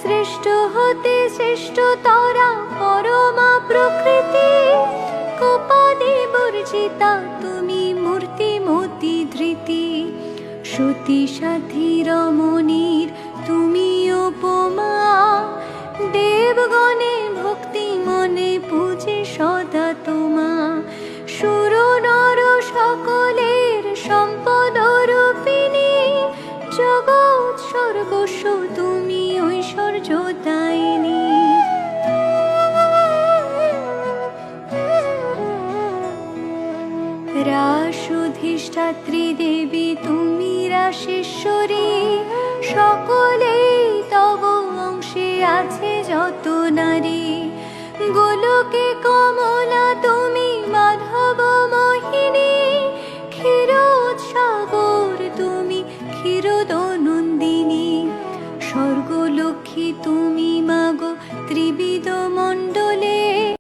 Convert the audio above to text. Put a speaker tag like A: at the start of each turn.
A: শ্রেষ্ঠ হতে শ্রেষ্ঠ তরা পরমা প্রকৃতি, কোপাদি বর্জিতা তুমি মূর্তিমতি ধৃতি। সতী সাথী রমণীর তুমি উপমা, দেবগণে ভক্তি মনে পূজে সদা তোমা। সুর নর সকলের সম্পদ রূপিণী, জগৎ সর্বস্ব তুমি ঐশ্বর্য দায়িনী। রাসধিষ্ঠাত্রী দেবী তুমি রাসেশ্বরী, সকলেই তব অংশে আছে যত নারী। গোলকে কমলা